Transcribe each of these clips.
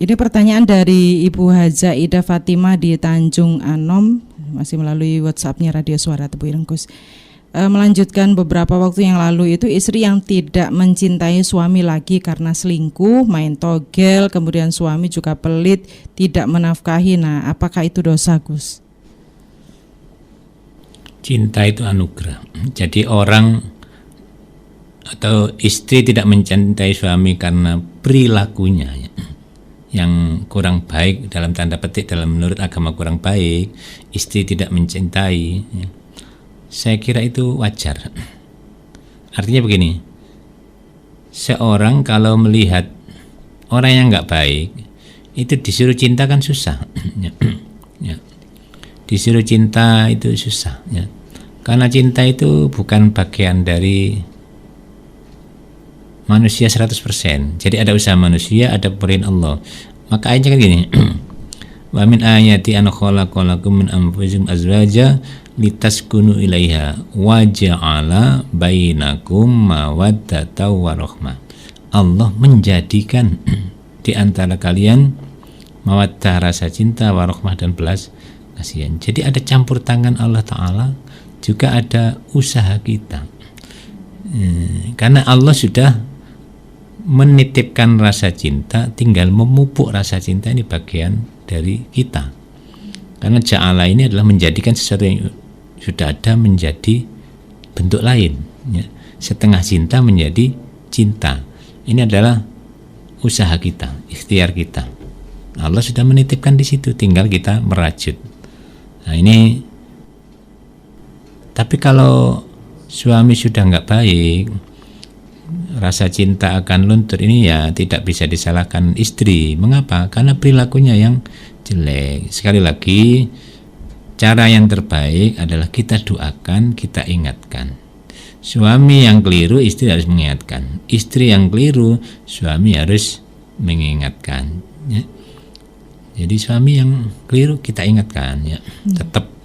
Ini pertanyaan dari Ibu Haja Ida Fatimah di Tanjung Anom, masih melalui WhatsApp-nya Radio Suara Tebu Irengkus. Melanjutkan beberapa waktu yang lalu itu istri yang tidak mencintai suami lagi karena selingkuh, main togel, kemudian suami juga pelit, tidak menafkahi. Nah, apakah itu dosa, Gus? Cinta itu anugerah. Jadi orang atau istri tidak mencintai suami karena perilakunya yang kurang baik, dalam tanda petik, dalam menurut agama kurang baik, istri tidak mencintai, saya kira itu wajar. Artinya begini, seorang kalau melihat orang yang nggak baik, itu disuruh cinta kan susah. Ya. Disuruh cinta itu susah. Ya. Karena cinta itu bukan bagian dari manusia 100%. Jadi ada usaha manusia, ada perintah Allah. Maka ayatnya kan gini. Wa min ayati an khalaqalakum min anfusikum azwaja litaskunu ilaiha wa ja'ala bainakum mawaddatan wa rahmah. Allah menjadikan di antara kalian mawaddah, rasa cinta, wa rahmah, dan belas kasihan. Jadi ada campur tangan Allah Ta'ala, juga ada usaha kita. Karena Allah sudah menitipkan rasa cinta, tinggal memupuk rasa cinta, ini bagian dari kita. Karena ja'ala ini adalah menjadikan sesuatu yang sudah ada menjadi bentuk lain, ya. Setengah cinta menjadi cinta. Ini adalah usaha kita, ikhtiar kita. Allah sudah menitipkan di situ, tinggal kita merajut. Nah ini, tapi kalau suami sudah nggak baik, rasa cinta akan luntur, ini ya tidak bisa disalahkan istri. Mengapa? Karena perilakunya yang jelek. Sekali lagi, cara yang terbaik adalah kita doakan, kita ingatkan. Suami yang keliru, istri harus mengingatkan. Istri yang keliru, suami harus mengingatkan. Ya. Jadi suami yang keliru kita ingatkan, ya. Tetap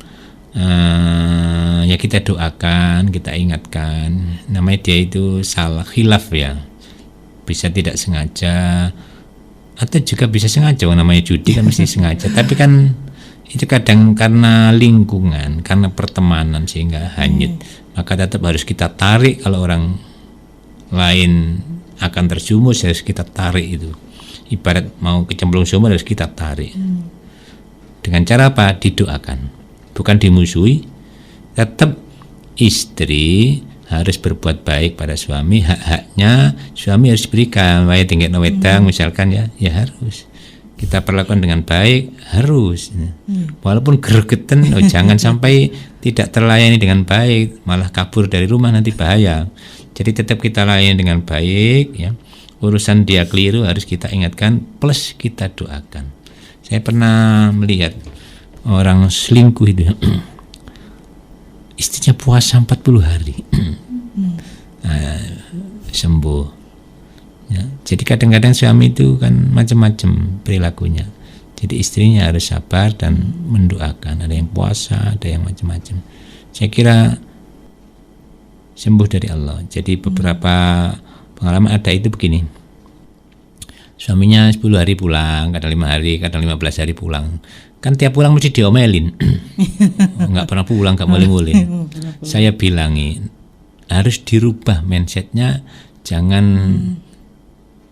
ya kita doakan, kita ingatkan. Namanya dia itu salah khilaf, ya. Bisa tidak sengaja, atau juga bisa sengaja. Namanya judi kan mesti sengaja. Tapi kan itu kadang karena lingkungan, karena pertemanan sehingga hanyut. Maka tetap harus kita tarik. Kalau orang lain akan terjumus, harus kita tarik itu. Ibarat mau kecemplung sumur, harus kita tarik. Dengan cara apa? Didoakan, bukan dimusuhi. Tetap istri harus berbuat baik pada suami. Hak-haknya suami harus berikan. Waya tinggal wedang misalkan, ya harus kita perlakukan dengan baik, harus. Walaupun gergeten, jangan sampai tidak terlayani dengan baik, malah kabur dari rumah, nanti bahaya. Jadi tetap kita layani dengan baik, ya. Urusan dia keliru harus kita ingatkan, plus kita doakan. Saya pernah melihat orang selingkuh itu, istrinya puasa 40 hari, sembuh. Ya, jadi kadang-kadang suami itu kan macam-macam perilakunya. Jadi istrinya harus sabar dan mendoakan. Ada yang puasa, ada yang macam-macam. Saya kira sembuh dari Allah. Jadi beberapa pengalaman ada itu begini. Suaminya 10 hari pulang, kadang 5 hari, kadang 15 hari pulang. Kan tiap pulang mesti diomelin. Enggak pernah pulang, enggak mulai-mulai. Saya bilangi, harus dirubah mindsetnya, jangan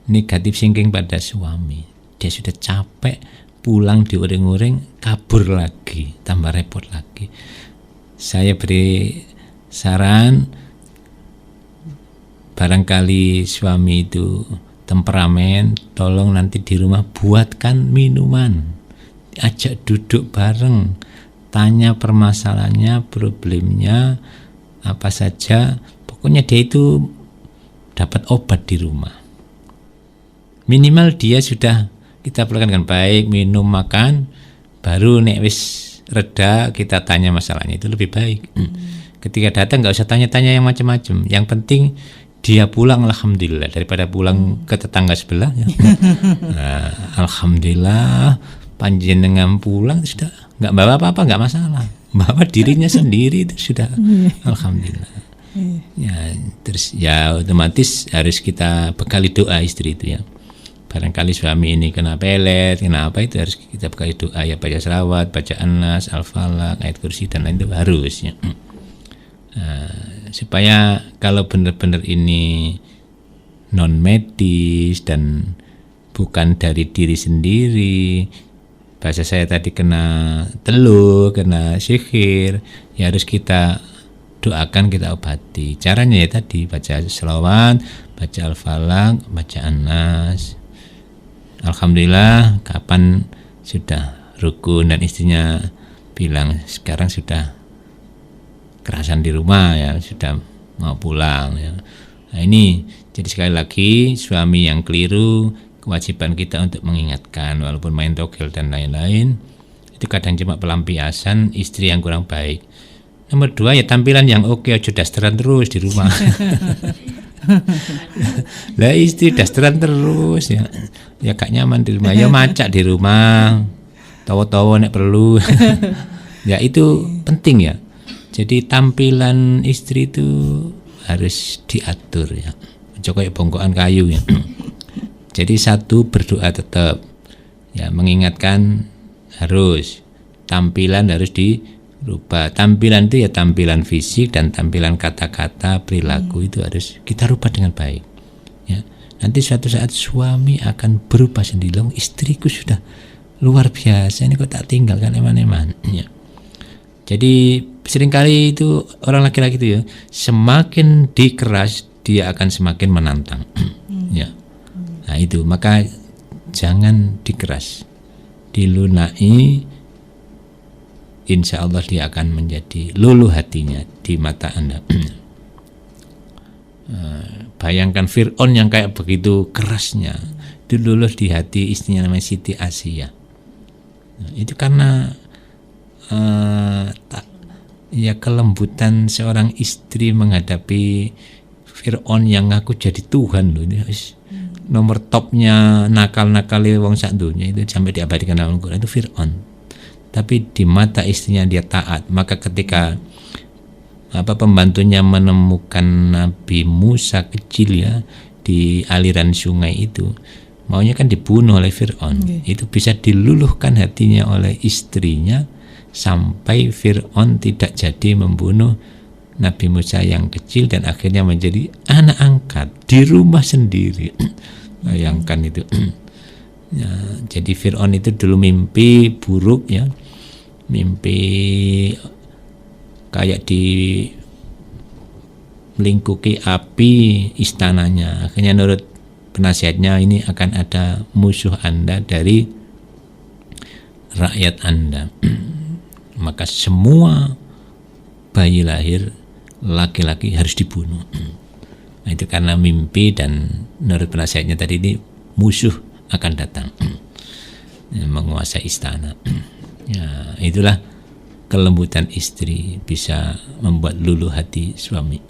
negatif thinking pada suami. Dia sudah capek, pulang diuring-uring, kabur lagi, tambah repot lagi. Saya beri saran, barangkali suami itu temperamen, tolong nanti di rumah buatkan minuman, ajak duduk bareng, tanya permasalahannya, problemnya apa saja, pokoknya dia itu dapat obat di rumah. Minimal dia sudah kita perlakukan dengan baik, minum, makan, baru nek wis reda kita tanya masalahnya, itu lebih baik. Ketika datang nggak usah tanya-tanya yang macam-macam. Yang penting dia pulang, alhamdulillah, daripada pulang ke tetangga sebelah. Ya. Nah, alhamdulillah panjenengan pulang sudah nggak bawa apa-apa, nggak masalah. Bawa dirinya sendiri itu sudah alhamdulillah. Ya, terus ya otomatis harus kita bekali doa istri itu, ya. barangkali suami ini kena pelet, kena apa, itu harus kita buka doa ya, baca selawat, baca An-Nas, Al-Falaq, ayat kursi dan lain itu harus ya. Supaya kalau benar-benar ini non medis dan bukan dari diri sendiri, bahasa saya tadi kena telur, kena sihir, ya harus kita doakan, kita obati. Caranya ya tadi baca selawat, baca Al-Falaq, baca An-Nas. Alhamdulillah kapan sudah rukun dan istrinya bilang sekarang sudah kerasan di rumah ya, sudah mau pulang ya. Nah ini jadi sekali lagi suami yang keliru, kewajiban kita untuk mengingatkan, walaupun main togel dan lain-lain itu kadang cuma pelampiasan istri yang kurang baik. Nomor 2 ya tampilan yang oke, aja dasteran terus di rumah. Lah istri dasteran terus ya gak nyaman di rumah, ya macak di rumah, tawa-tawa nek perlu. Ya itu penting ya. Jadi tampilan istri itu harus diatur ya, kayak bongkokan kayu ya. Jadi satu, berdoa tetap ya, mengingatkan harus, tampilan harus dirubah. Tampilan itu ya tampilan fisik dan tampilan kata-kata, perilaku itu harus kita rubah dengan baik ya. Nanti suatu saat suami akan berubah sendiri. Loh, istriku sudah luar biasa, ini kok tak tinggalkan eman-eman ya. Jadi seringkali itu orang laki-laki itu ya, semakin dikeras dia akan semakin menantang ya. Nah itu, maka jangan dikeras, dilunai, insya Allah dia akan menjadi luluh hatinya di mata Anda. Bayangkan Fir'aun yang kayak begitu kerasnya, itu luluh di hati istrinya namanya Siti Asia. Nah, itu karena ya kelembutan seorang istri menghadapi Fir'aun yang ngaku jadi Tuhan loh. Ini nomor topnya nakal-nakali wong sak dunya itu sampai diabadikan dalam Al-Quran itu Fir'aun. Tapi di mata istrinya dia taat. Maka ketika pembantunya menemukan Nabi Musa kecil ya di aliran sungai itu, maunya kan dibunuh oleh Fir'aun. Itu bisa diluluhkan hatinya oleh istrinya sampai Fir'aun tidak jadi membunuh Nabi Musa yang kecil dan akhirnya menjadi anak angkat di rumah sendiri. Bayangkan itu. Ya, jadi Fir'aun itu dulu mimpi buruk ya, mimpi kayak di melingkupi api istananya. Akhirnya menurut penasihatnya, ini akan ada musuh Anda dari rakyat Anda. Maka semua bayi lahir laki-laki harus dibunuh. Nah, itu karena mimpi dan menurut penasihatnya tadi ini musuh akan datang menguasai istana. Ya, itulah kelembutan istri bisa membuat luluh hati suami.